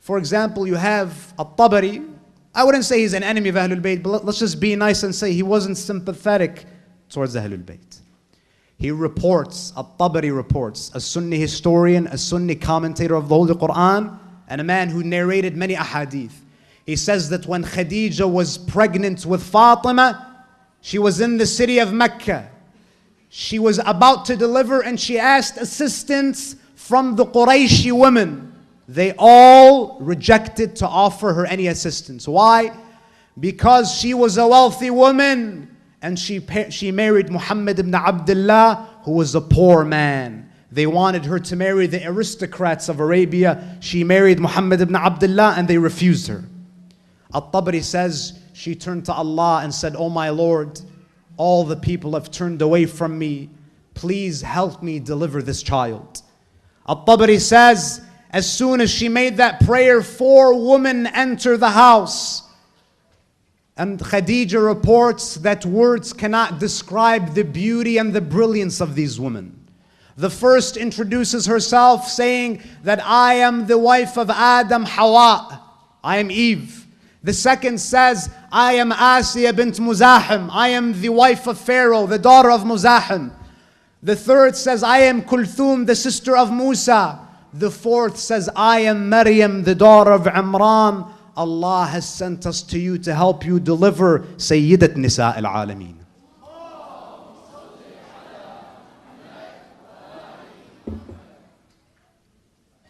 For example, you have At-Tabari. I wouldn't say he's an enemy of Ahlul Bayt, but let's just be nice and say he wasn't sympathetic towards Ahlul Bayt. He reports, At-Tabari reports, a Sunni historian, a Sunni commentator of the Holy Quran, and a man who narrated many ahadith. He says that when Khadija was pregnant with Fatima, she was in the city of Mecca. She was about to deliver and she asked assistance from the Qurayshi women. They all rejected to offer her any assistance. Why? Because she was a wealthy woman and she married Muhammad ibn Abdullah, who was a poor man. They wanted her to marry the aristocrats of Arabia. She married Muhammad ibn Abdullah and they refused her. At-Tabari says she turned to Allah and said, "Oh my Lord, all the people have turned away from me. Please help me deliver this child." At-Tabari says, as soon as she made that prayer, 4 women enter the house. And Khadija reports that words cannot describe the beauty and the brilliance of these women. The first introduces herself saying that I am the wife of Adam, Hawa. I am Eve. The second says, I am Asiya bint Muzahim. I am the wife of Pharaoh, the daughter of Muzahim. The third says, I am Kulthum, the sister of Musa. The fourth says, I am Maryam, the daughter of Imran. Allah has sent us to you to help you deliver Sayyidat Nisa al-Alameen.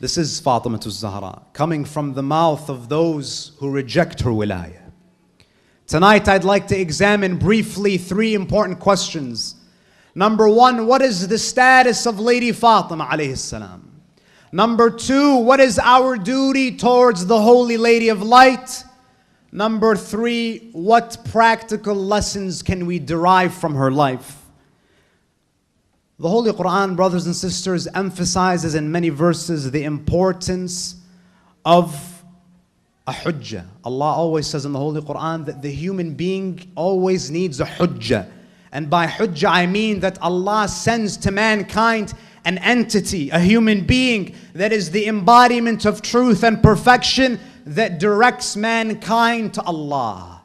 This is Fatima al-Zahra, coming from the mouth of those who reject her wilayah. Tonight I'd like to examine briefly 3 important questions. Number 1, what is the status of Lady Fatima alayhi salam? Number 2, what is our duty towards the Holy Lady of Light? Number 3, what practical lessons can we derive from her life? The Holy Quran, brothers and sisters, emphasizes in many verses the importance of a hujjah. Allah always says in the Holy Quran that the human being always needs a hujjah. And by hujjah I mean that Allah sends to mankind an entity, a human being that is the embodiment of truth and perfection that directs mankind to Allah.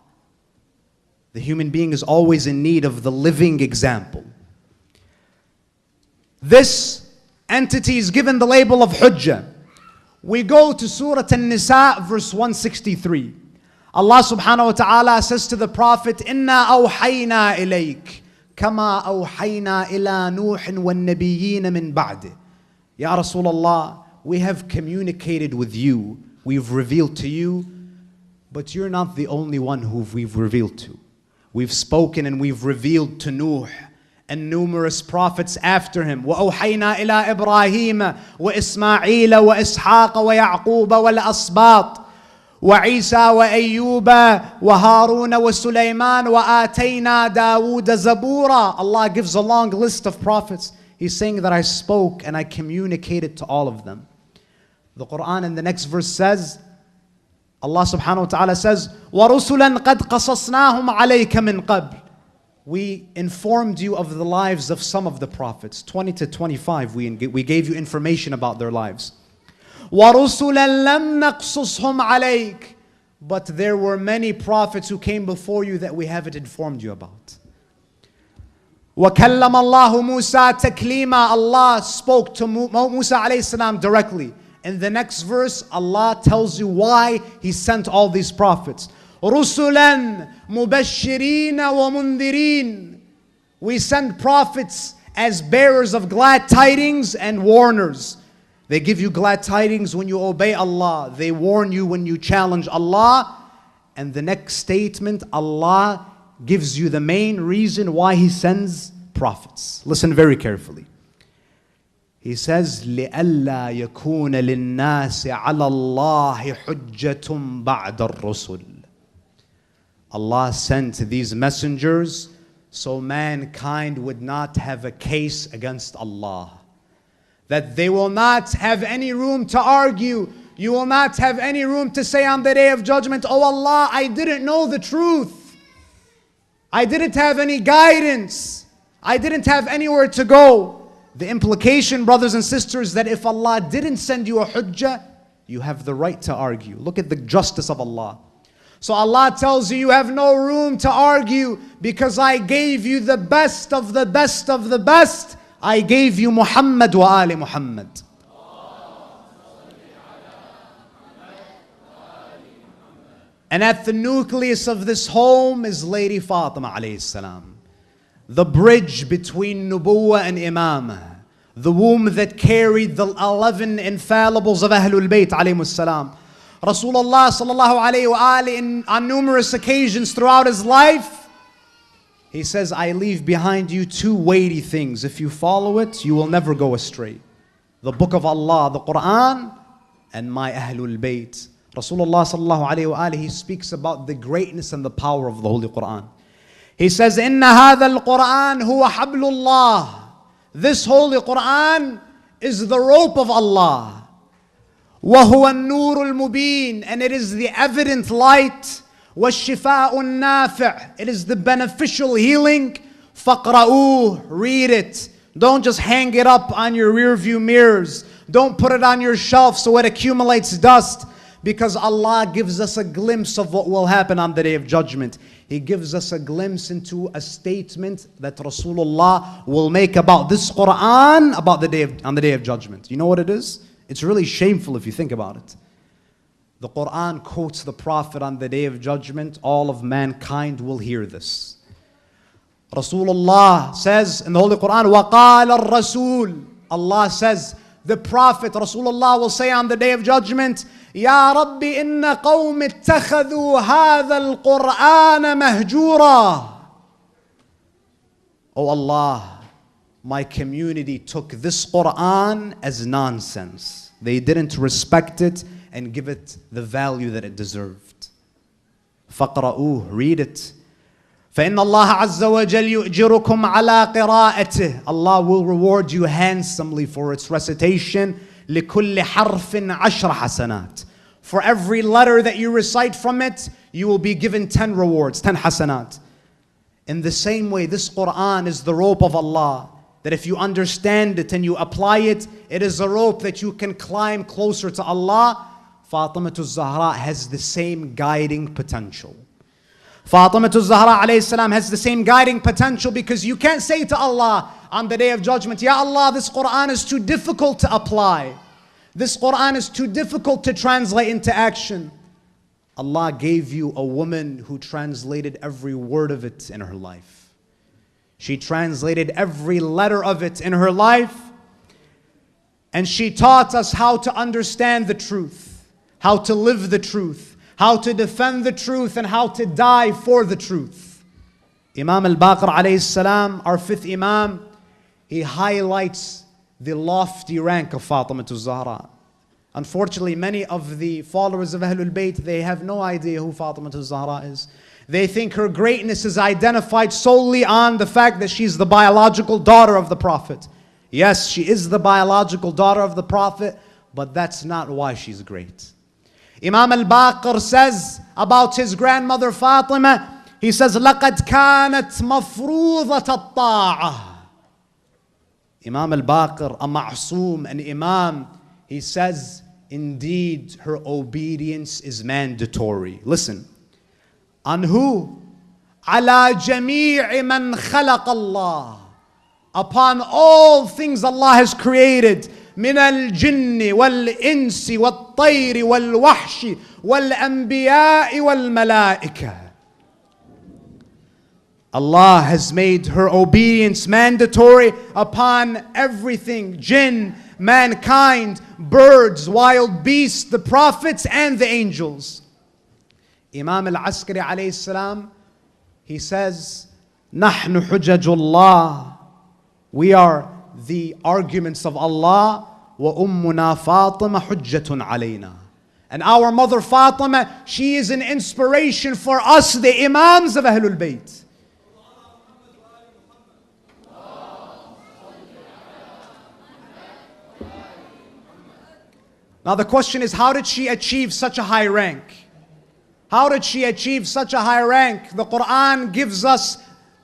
The human being is always in need of the living example. This entity is given the label of Hujjah. We go to Surah An-Nisa, verse 163. Allah subhanahu wa ta'ala says to the Prophet, "Inna awhayna ilayk, kama awhayna ila Nuh wa nabiyyin min ba'di." Ya Rasulullah, we have communicated with you, we've revealed to you, but you're not the only one who we've revealed to. We've spoken and we've revealed to Nuh and numerous prophets after him. وَأَوْحَيْنَا إِلَىٰ إِبْرَاهِيمَ وَإِسْمَاعِيلَ وَإِسْحَاقَ وَيَعْقُوبَ وَالْأَسْبَاطِ وَعِيسَى وَأَيُّوبَ وَهَارُونَ وَسُلَيْمَانَ وَآتَيْنَا دَاوُودَ زَبُورًا. Allah gives a long list of prophets. He's saying that I spoke and I communicated to all of them. The Quran in the next verse says, Allah subhanahu wa ta'ala says, وَرُسُلًا قَدْ قَصَصْنَاهُمْ عَلَيْكَ مِنْ قَبْلِ. We informed you of the lives of some of the prophets. 20 to 25, we gave you information about their lives. وَرُسُلًا لَمْ نَقْصُصْهُمْ عَلَيْكَ. But there were many prophets who came before you that we haven't informed you about. وَكَلَّمَ اللَّهُ مُوسَى تَكْلِيمًا. Allah spoke to Musa alayhi salam directly. In the next verse, Allah tells you why He sent all these prophets. رُسُلًا مُبَشِّرِينَ وَمُنذِرِينَ. We send prophets as bearers of glad tidings and warners. They give you glad tidings when you obey Allah. They warn you when you challenge Allah. And the next statement, Allah gives you the main reason why He sends prophets. Listen very carefully. He says, لِأَلَّا يَكُونَ لِلنَّاسِ عَلَى اللَّهِ حُجَّةٌ بَعْدَ الرُّسُلِ. Allah sent these messengers so mankind would not have a case against Allah. That they will not have any room to argue. You will not have any room to say on the day of judgment, "Oh Allah, I didn't know the truth. I didn't have any guidance. I didn't have anywhere to go." The implication, brothers and sisters, that if Allah didn't send you a hujjah, you have the right to argue. Look at the justice of Allah. So Allah tells you, you have no room to argue because I gave you the best of the best of the best. I gave you Muhammad wa ali Muhammad. And at the nucleus of this home is Lady Fatima alayhi salam. The bridge between Nubuwwah and Imamah. The womb that carried the 11 infallibles of Ahlul Bayt alayhi salam. Rasulullah sallallahu alayhi wa alihi on numerous occasions throughout his life, he says, I leave behind you two weighty things. If you follow it, you will never go astray. The book of Allah, the Quran, and my Ahlul Bayt. Rasulullah sallallahu alayhi wa alihi, he speaks about the greatness and the power of the Holy Quran. He says, Inna hadha al-Quran huwa hablullah. This Holy Quran is the rope of Allah. وَهُوَ النُّورُ الْمُبِينُ. And it is the evident light. وَالشِّفَاءُ النَّافِعُ. It is the beneficial healing. فَقْرَؤُوهُ. Read it. Don't just hang it up on your rear view mirrors. Don't put it on your shelf so it accumulates dust. Because Allah gives us a glimpse of what will happen on the Day of Judgment. He gives us a glimpse into a statement that Rasulullah will make about this Quran on the Day of Judgment. You know what it is? It's really shameful if you think about it. The Quran quotes the Prophet on the Day of Judgment. All of mankind will hear this. Rasulullah says in the Holy Quran, وَقَالَ الرَّسُولُ. Allah says, the Prophet, Rasulullah, will say on the Day of Judgment, يا رب إن قوم اتخذوا هذا القرآن مهجورا. Oh Allah, my community took this Quran as nonsense. They didn't respect it and give it the value that it deserved. فَقْرَؤُوهُ. Read it. فَإِنَّ اللَّهَ عَزَّ وَجَلَّ يُؤْجِرُكُمْ عَلَىٰ قِرَاءَتِهِ. Allah will reward you handsomely for its recitation. لِكُلِّ حَرْفٍ عَشْرَ حَسَنَاتٍ. For every letter that you recite from it, you will be given 10 rewards, 10 hasanat. In the same way, this Quran is the rope of Allah. That if you understand it and you apply it, it is a rope that you can climb closer to Allah. Fatima Zahra has the same guiding potential. Fatima Zahra alayhi salam has the same guiding potential because you can't say to Allah on the Day of Judgment, Ya Allah, this Quran is too difficult to apply. This Quran is too difficult to translate into action. Allah gave you a woman who translated every word of it in her life. She translated every letter of it in her life. And she taught us how to understand the truth, how to live the truth, how to defend the truth, and how to die for the truth. Imam al-Baqir alayhi salam, our fifth Imam, he highlights the lofty rank of Fatima Zahra. Unfortunately, many of the followers of Ahlul Bayt, they have no idea who Fatima Zahra is. They think her greatness is identified solely on the fact that she's the biological daughter of the Prophet. Yes, she is the biological daughter of the Prophet, but that's not why she's great. Imam al-Baqir says about his grandmother Fatima, he says, لَقَدْ كَانَتْ مَفْرُوضَةَ الطَّاعَةِ. Imam al-Baqir, a ma'soom, an imam, he says, indeed, her obedience is mandatory. Listen. On who? عَلَى جَمِيعِ مَنْ خَلَقَ اللَّهِ. Upon all things Allah has created. مِنَ الْجِنِّ وَالْإِنسِ وَالطَّيْرِ وَالْوَحْشِ وَالْأَنْبِيَاءِ وَالْمَلَائِكَةِ. Allah has made her obedience mandatory upon everything, jinn, mankind, birds, wild beasts, the prophets and the angels. Imam al-Askari alayhi salam, he says, نحن حجج الله. We are the arguments of Allah. وَأُمُّنَا فَاطِمَةٌ حُجَّةٌ عَلَيْنَا. And our mother Fatima, she is an inspiration for us, the Imams of Ahlul Bayt. Now the question is, how did she achieve such a high rank? How did she achieve such a high rank? The Quran gives us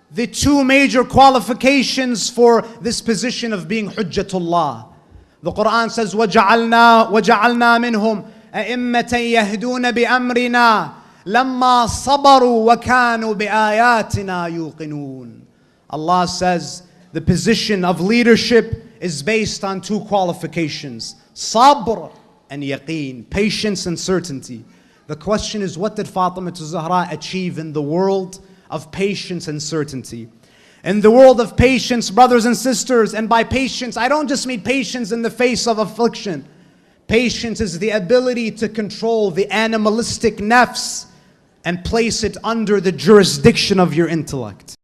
the two major qualifications for this position of being Hujjatullah. The Quran says, وَجَعَلْنَا مِنْهُمْ أئمة يهدون بأمرنا لما صبروا وكانوا بآياتنا يوقنون. Allah says the position of leadership is based on two qualifications: sabr and yaqeen, patience and certainty. The question is, what did Fatima Zahra achieve in the world of patience and certainty? In the world of patience, brothers and sisters, and by patience, I don't just mean patience in the face of affliction. Patience is the ability to control the animalistic nafs and place it under the jurisdiction of your intellect.